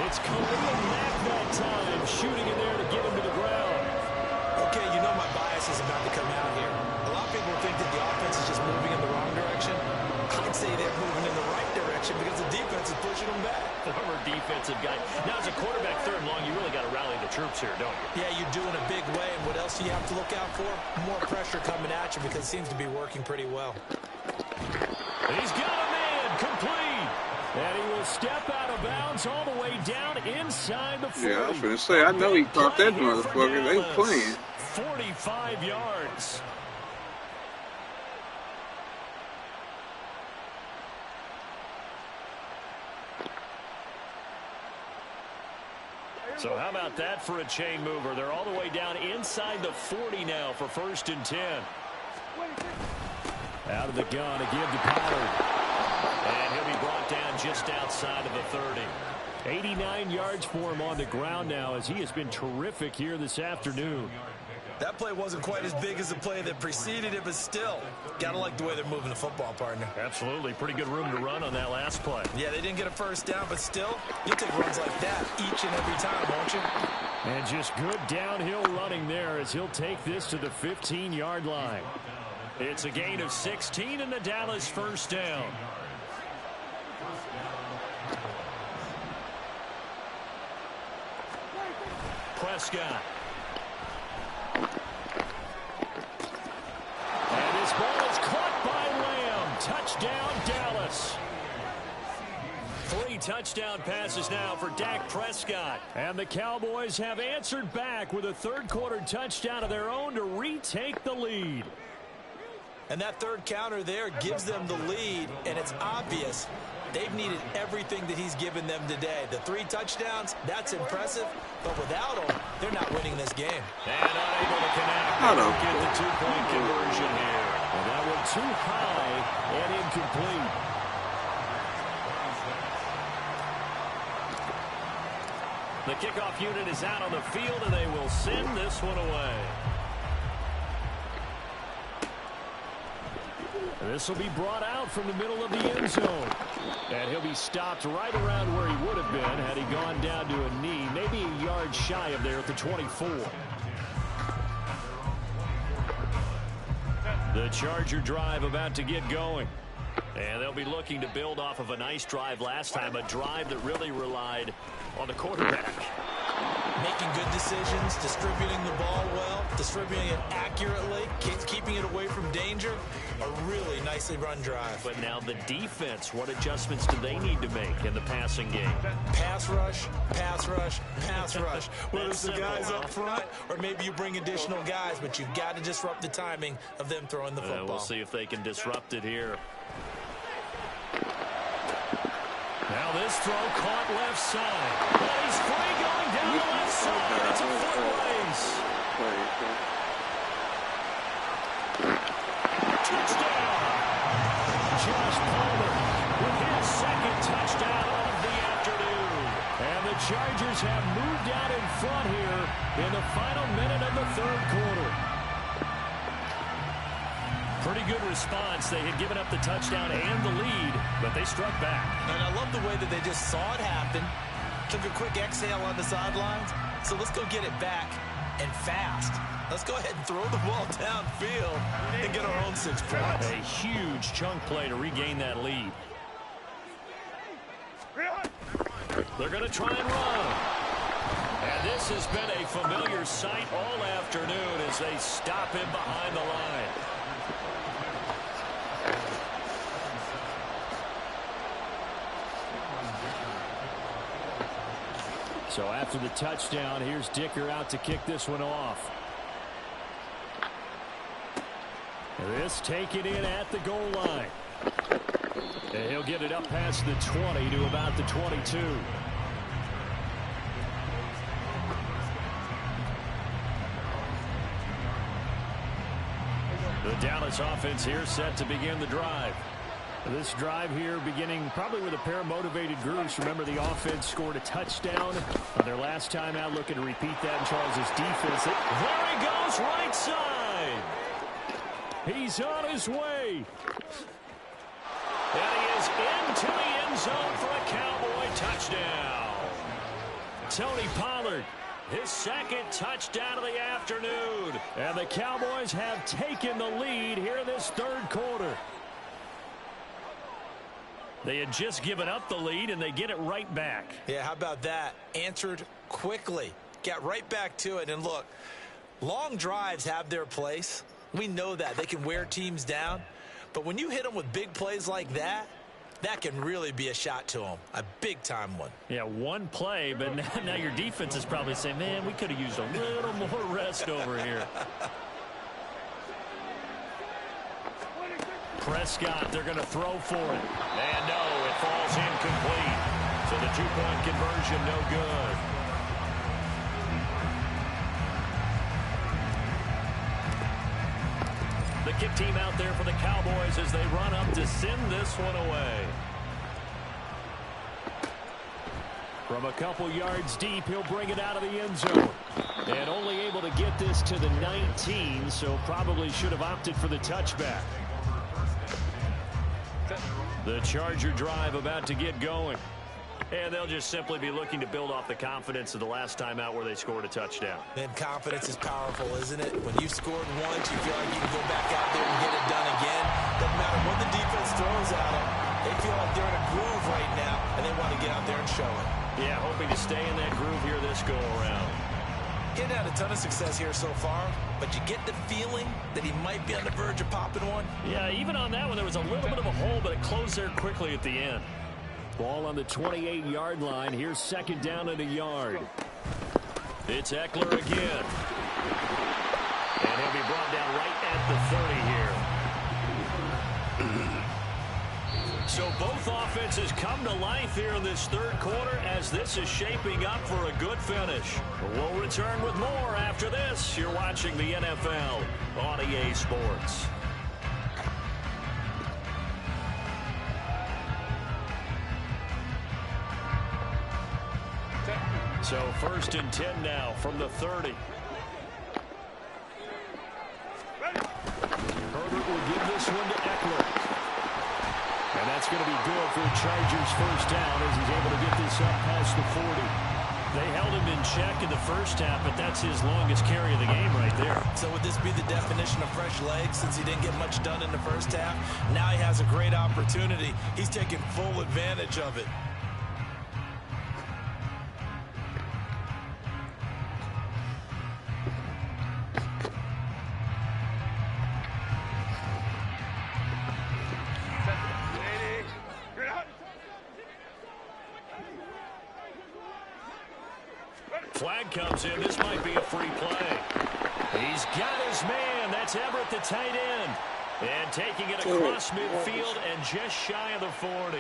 It's Khalil Mack that time, shooting in there to get him to the ground. Okay, you know my bias is about to come out here. A lot of people think that the offense is just moving in the wrong direction. I'd say they're moving in the right direction because the defense is pushing them back. Former defensive guy. Now, as a quarterback third and long, you really got to rally the troops here, don't you? Yeah, you do in a big way. And what else do you have to look out for? More pressure coming at you because it seems to be working pretty well. He's got a man complete. And he will step out of bounds all the way down inside the 40. Yeah, I was going to say, I know he caught that motherfucker. They playing. 45 yards. So how about that for a chain mover? They're all the way down inside the 40 now for 1st and 10. Out of the gun to give to Pollard. And he'll be brought down just outside of the 30. 89 yards for him on the ground now as he has been terrific here this afternoon. That play wasn't quite as big as the play that preceded it, but still, gotta like the way they're moving the football, partner. Absolutely. Pretty good room to run on that last play. Yeah, they didn't get a first down, but still, you'll take runs like that each and every time, won't you? And just good downhill running there as he'll take this to the 15-yard line. It's a gain of 16 and the Dallas first down. Prescott. And his ball is caught by Lamb. Touchdown, Dallas. 3 touchdown passes now for Dak Prescott. And the Cowboys have answered back with a third-quarter touchdown of their own to retake the lead. And that third counter there gives them the lead, and it's obvious they've needed everything that he's given them today. The 3 touchdowns, that's impressive, but without him, they're not winning this game. And unable to connect. They don't get the 2-point conversion here. Well, that one too high and incomplete. The kickoff unit is out on the field, and they will send this one away. This will be brought out from the middle of the end zone. And he'll be stopped right around where he would have been had he gone down to a knee, maybe a yard shy of there at the 24. The Charger drive about to get going. And they'll be looking to build off of a nice drive last time, a drive that really relied on the quarterback. Making good decisions, distributing the ball well, distributing it accurately, keeping it away from danger. A really nicely run drive. But now the defense, what adjustments do they need to make in the passing game? Pass rush, pass rush, pass rush. Whether it's the guys up front or maybe you bring additional guys, but you've got to disrupt the timing of them throwing the football. We'll see if they can disrupt it here. Now this throw caught left side. Well, he's free going down the left side. It's a foot race. Touchdown. Josh Palmer with his second touchdown of the afternoon. And the Chargers have moved out in front here in the final minute of the third quarter. Pretty good response. They had given up the touchdown and the lead, but they struck back. And I love the way that they just saw it happen, took a quick exhale on the sidelines. So let's go get it back and fast. Let's go ahead and throw the ball downfield and get our own 6 points. A huge chunk play to regain that lead. They're going to try and run. And this has been a familiar sight all afternoon as they stop him behind the line. So after the touchdown, here's Dicker out to kick this one off. This taken in at the goal line. And he'll get it up past the 20 to about the 22. The Dallas offense here set to begin the drive. This drive here beginning probably with a pair of motivated groups. Remember, the offense scored a touchdown on their last time out. Looking to repeat that in Charles's defense. There he goes, right side. He's on his way. And he is into the end zone for a Cowboy touchdown. Tony Pollard, his second touchdown of the afternoon. And the Cowboys have taken the lead here in this third quarter. They had just given up the lead, and they get it right back. Yeah, how about that? Answered quickly. Got right back to it. And look, long drives have their place. We know that. They can wear teams down. But when you hit them with big plays like that, that can really be a shot to them. A big-time one. Yeah, one play, but now your defense is probably saying, man, we could have used a little more rest over here. Prescott, they're going to throw for it. And no, it falls incomplete. So the two-point conversion no good. The kick team out there for the Cowboys as they run up to send this one away. From a couple yards deep, he'll bring it out of the end zone. And only able to get this to the 19, so probably should have opted for the touchback. The Charger drive about to get going. And they'll just simply be looking to build off the confidence of the last time out where they scored a touchdown. And confidence is powerful, isn't it? When you've scored once, you feel like you can go back out there and get it done again. Doesn't matter what the defense throws at them. They feel like they're in a groove right now, and they want to get out there and show it. Yeah, hoping to stay in that groove here this go-around. Getting had a ton of success here so far, but you get the feeling that he might be on the verge of popping one. Yeah, even on that one, there was a little bit of a hole, but it closed there quickly at the end. Ball on the 28-yard line. Here's second down and a yard. It's Eckler again. And he'll be brought down right at the 30 here. So both offenses come to life here in this third quarter as this is shaping up for a good finish. We'll return with more after this. You're watching the NFL on EA Sports. So first and 10 now from the 30. Herbert will give this one to Eckler. And that's going to be good for the Chargers' first down as he's able to get this up past the 40. They held him in check in the first half, but that's his longest carry of the game right there. So would this be the definition of fresh legs since he didn't get much done in the first half? Now he has a great opportunity. He's taking full advantage of it. Flag comes in. This might be a free play. He's got his man. That's Everett, the tight end. And taking it across midfield and just shy of the 40.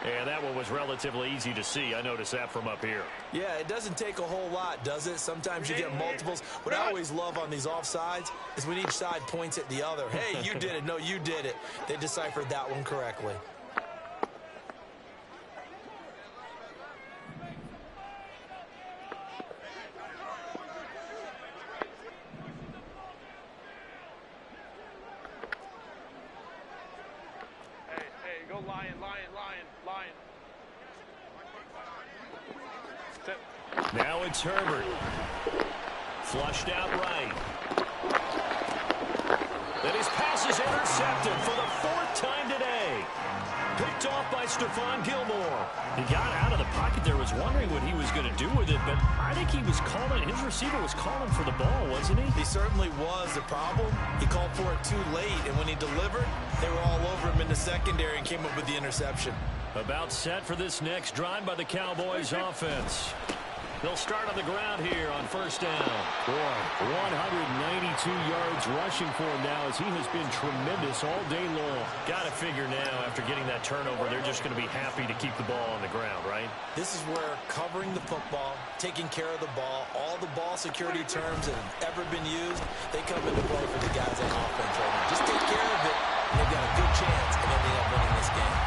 And that one was relatively easy to see. I noticed that from up here. Yeah, it doesn't take a whole lot, does it? Sometimes you get multiples. What I always love on these offsides is when each side points at the other. Hey, you did it. No, you did it. They deciphered that one correctly. Now it's Herbert. Flushed out right. Then his pass is intercepted for the fourth time today. Picked off by by Stephon Gilmore. He got out of the pocket there, was wondering what he was going to do with it, but I think he was calling, his receiver was calling for the ball, wasn't he? He certainly was. The problem, he called for it too late, and when he delivered, they were all over him in the secondary and came up with the interception. About set for this next drive by the Cowboys offense. They'll start on the ground here on first down. Boy, 192 yards rushing for him now as he has been tremendous all day long. Got to figure now after getting that turnover, they're just going to be happy to keep the ball on the ground, right? This is where covering the football, taking care of the ball, all the ball security terms that have ever been used, they come into play for the guys on offense right now. Just take care of it, and they've got a good chance of ending up winning this game.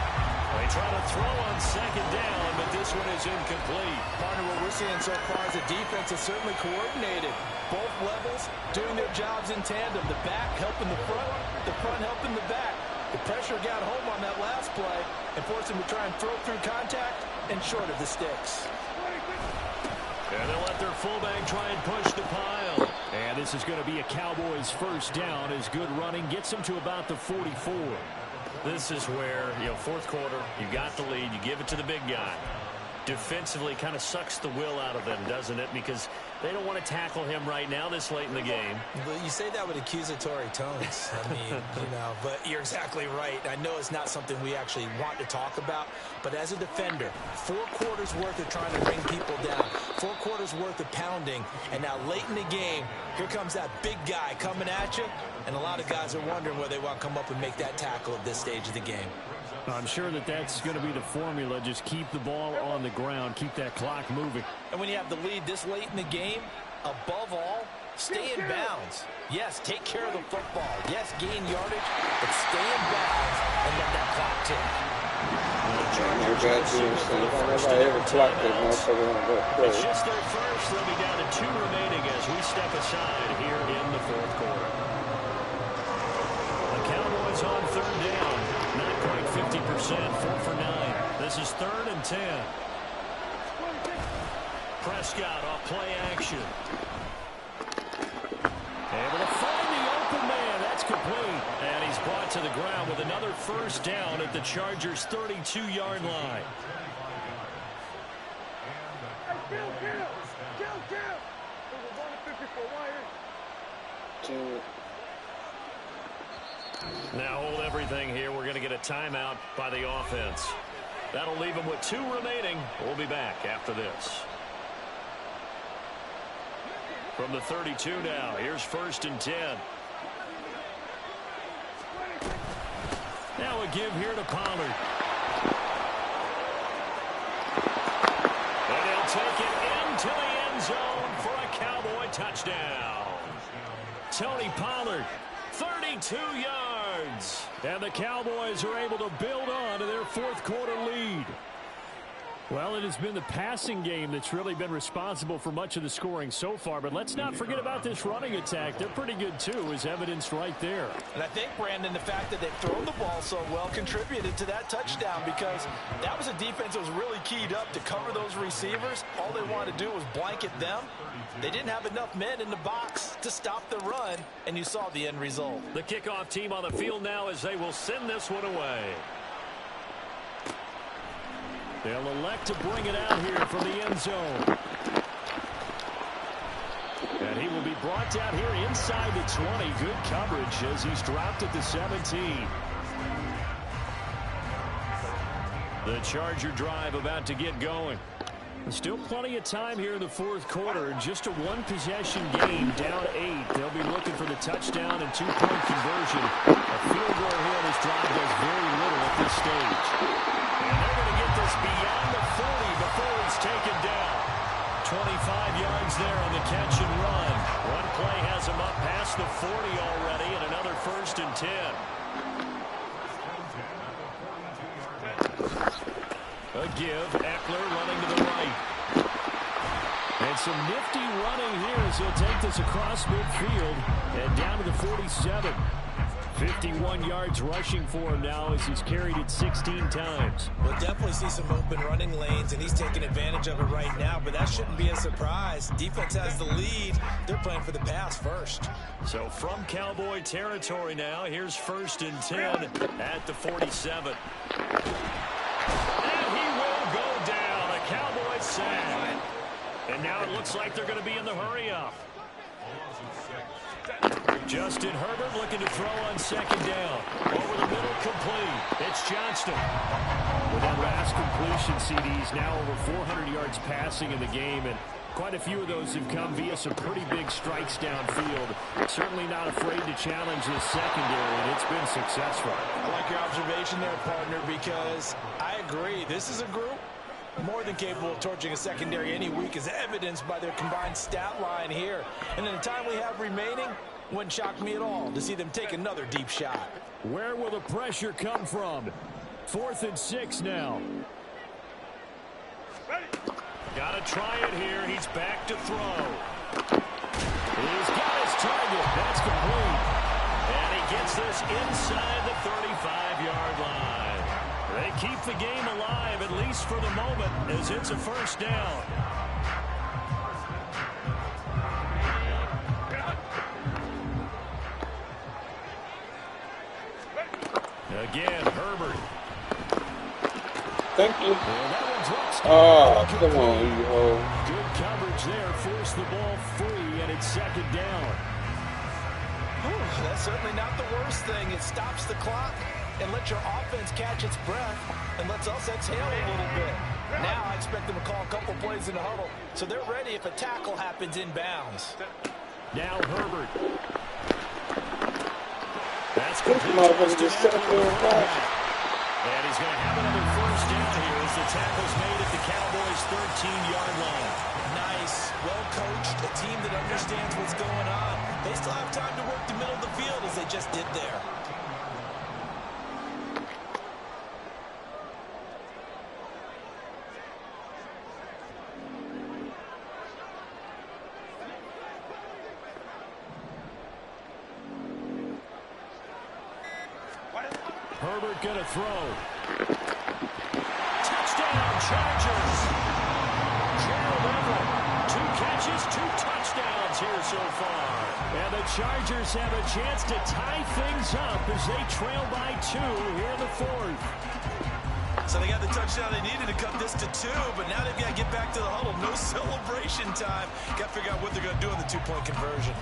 They try to throw on second down, but this one is incomplete. Partner, what we're seeing so far is the defense is certainly coordinated. Both levels doing their jobs in tandem. The back helping the front helping the back. The pressure got home on that last play and forced him to try and throw through contact and short of the sticks. And they'll let their fullback try and push the pile. And this is going to be a Cowboys first down as good running gets them to about the 44. This is where, fourth quarter, you got the lead, you give it to the big guy. Defensively kind of sucks the will out of them, doesn't it? Because they don't want to tackle him right now this late in the game. But you say that with accusatory tones. I mean, but you're exactly right. I know it's not something we actually want to talk about, but as a defender, 4 quarters worth of trying to bring people down, 4 quarters worth of pounding, and now late in the game, here comes that big guy coming at you, and a lot of guys are wondering whether they want to come up and make that tackle at this stage of the game. I'm sure that's going to be the formula. Just keep the ball on the ground. Keep that clock moving. And when you have the lead this late in the game, above all, stay in bounds. Yes, take care of the football. Yes, gain yardage, but stay in bounds and let that clock tick. It's just their first. They'll be down to 2 remaining as we step aside here in the fourth quarter. The Cowboys on third down. Not quite 50%, 4 for 9. This is 3rd and 10. Prescott off play action. Able to find the open man. That's complete. And he's brought to the ground with another first down at the Chargers' 32-yard line. Now hold everything here. We're going to get a timeout by the offense. That'll leave them with 2 remaining. We'll be back after this. From the 32 now, here's 1st and 10. Now a give here to Pollard. And he'll take it into the end zone for a Cowboy touchdown. Tony Pollard, 32 yards. And the Cowboys are able to build on to their fourth quarter lead. Well, it has been the passing game that's really been responsible for much of the scoring so far. But let's not forget about this running attack. They're pretty good, too, as evidenced right there. And I think, Brandon, the fact that they've thrown the ball so well contributed to that touchdown because that was a defense that was really keyed up to cover those receivers. All they wanted to do was blanket them. They didn't have enough men in the box to stop the run, and you saw the end result. The kickoff team on the field now as they will send this one away. They'll elect to bring it out here from the end zone. And he will be brought down here inside the 20. Good coverage as he's dropped at the 17. The Charger drive about to get going. Still plenty of time here in the fourth quarter. Just a 1-possession game, down 8. They'll be looking for the touchdown and 2-point conversion. A field goal here on this drive does very little at this stage. And they're going to get this beyond the 40 before it's taken down. 25 yards there on the catch and run. One play has him up past the 40 already, and another 1st and 10. A give, Eckler running to the right. And some nifty running here as he'll take this across midfield and down to the 47. 51 yards rushing for him now as he's carried it 16 times. We'll definitely see some open running lanes, and he's taking advantage of it right now, but that shouldn't be a surprise. Defense has the lead. They're playing for the pass first. So from Cowboy territory now, here's 1st and 10 at the 47. looks like they're going to be in the hurry-up. Justin Herbert looking to throw on second down. Over the middle, complete. It's Johnston. With that last completion, CD's now over 400 yards passing in the game, and quite a few of those have come via some pretty big strikes downfield. Certainly not afraid to challenge this secondary, and it's been successful. I like your observation there, partner, because I agree. This is a group more than capable of torching a secondary any week, as evidenced by their combined stat line here. And in the time we have remaining, wouldn't shock me at all to see them take another deep shot. Where will the pressure come from? 4th and 6 now. Got to try it here. He's back to throw. He's got his target. That's complete. And he gets this inside the 35-yard line. They keep the game alive, at least for the moment, as it's a first down. Again, Herbert. Thank you. Oh, come on, you hoe. good coverage there. Force the ball free, and it's second down. That's certainly not the worst thing. It stops the clock and lets your offense catch its breath and lets us exhale a little bit. Now I expect them to call a couple plays in the huddle, so they're ready if a tackle happens inbounds. Now Herbert. That's This motherfucker just sat there and watched. And he's going to have another first down here as the tackle's made at the Cowboys' 13-yard line. Nice, well coached, a team that understands what's going on. They still have time to work the middle of the field as they just did there. Herbert going to throw. Touchdown, Chargers. Gerald Everett, 2 catches, 2 touchdowns here so far. And the Chargers have a chance to tie things up as they trail by 2 here in the 4th. So they got the touchdown they needed to cut this to 2, but now they've got to get back to the huddle. No celebration time. Got to figure out what they're going to do in the 2-point conversion.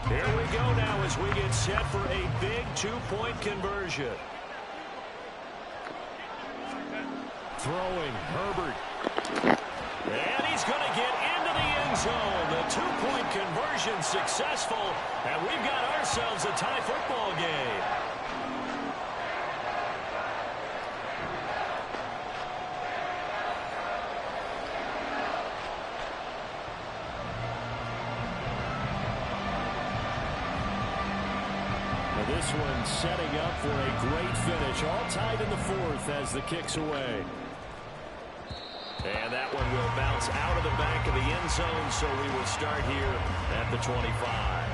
Here we go now as we get set for a big 2-point conversion. Throwing, Herbert. And he's going to get into the end zone. The 2-point conversion successful, and we've got ourselves a tie football game. This one setting up for a great finish. All tied in the 4th as the kick's away. And that one will bounce out of the back of the end zone, so we will start here at the 25.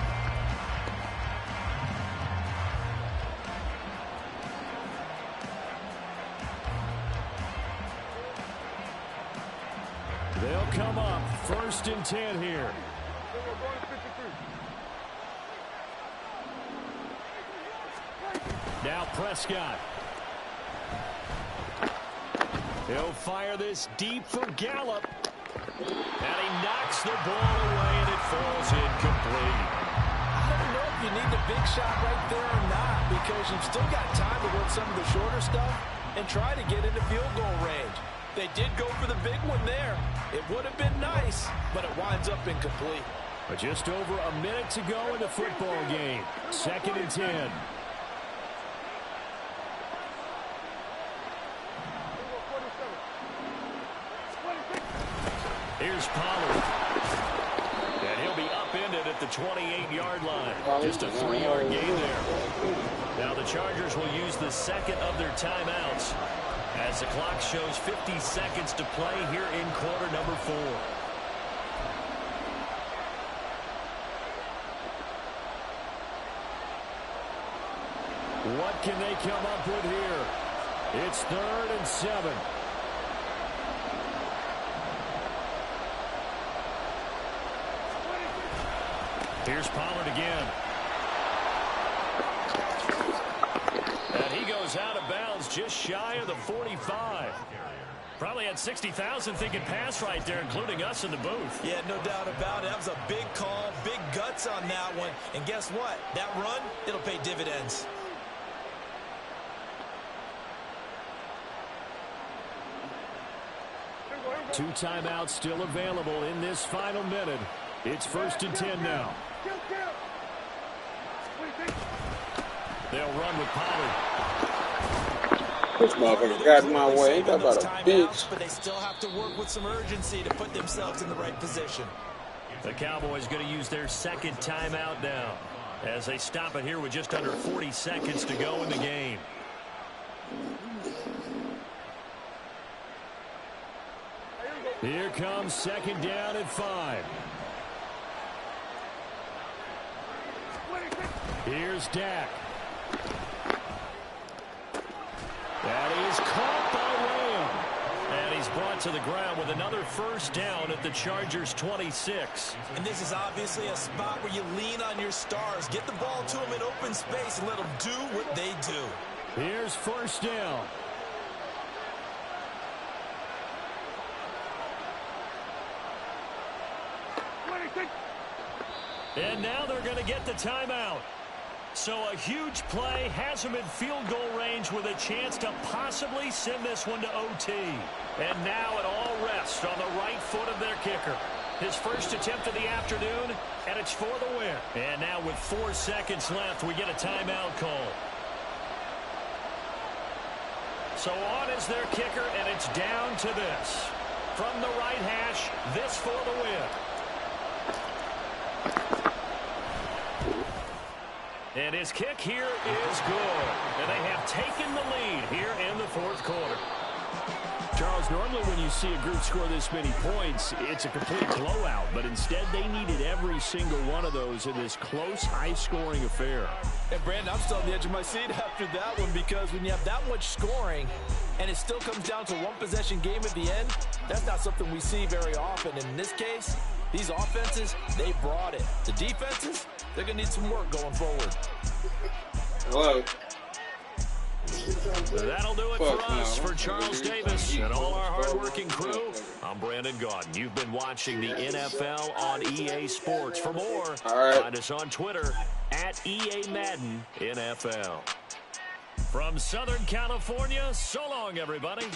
They'll come up 1st and 10 here. Now Prescott. He'll fire this deep for Gallup. And he knocks the ball away, and it falls incomplete. I don't know if you need the big shot right there or not, because you've still got time to work some of the shorter stuff and try to get into field goal range. They did go for the big one there. It would have been nice, but it winds up incomplete. But just over a minute to go in the football game. 2nd and 10. Here's Pollard. And he'll be upended at the 28-yard line. Just a 3-yard gain there. Now the Chargers will use the second of their timeouts as the clock shows 50 seconds to play here in quarter number 4. What can they come up with here? It's 3rd and 7. Here's Pollard again. And he goes out of bounds just shy of the 45. Probably had 60,000 thinking pass right there, including us in the booth. Yeah, no doubt about it. That was a big call, big guts on that one. And guess what? That run, it'll pay dividends. Two timeouts still available in this final minute. It's 1st and 10 now. They'll run with Pollard. This motherfucker got in my way. Ain't that about a bitch? But they still have to work with some urgency to put themselves in the right position. The Cowboys going to use their second timeout now as they stop it here with just under 40 seconds to go in the game. Here comes 2nd down at 5. Here's Dak. That is caught by Lamb. And he's brought to the ground with another 1st down at the Chargers' 26. And this is obviously a spot where you lean on your stars. Get the ball to them in open space and let them do what they do. Here's 1st down. And now they're going to get the timeout. So a huge play has them in field goal range with a chance to possibly send this one to OT. And now it all rests on the right foot of their kicker. His first attempt of the afternoon, and it's for the win. And now with 4 seconds left, we get a timeout call. So on is their kicker, and it's down to this. From the right hash, this for the win. And his kick here is good. And they have taken the lead here in the 4th quarter. Charles, normally when you see a group score this many points, it's a complete blowout. But instead, they needed every single one of those in this close, high-scoring affair. And, Brandon, I'm still on the edge of my seat after that one because when you have that much scoring and it still comes down to one-possession game at the end, that's not something we see very often. And in this case, these offenses, they brought it. The defenses, they're going to need some work going forward. Hello. That'll do it for us. For Charles Davis and all our hardworking crew, I'm Brandon Gaudin. You've been watching the NFL on EA Sports. For more, find us on Twitter at EA Madden NFL. From Southern California, so long, everybody.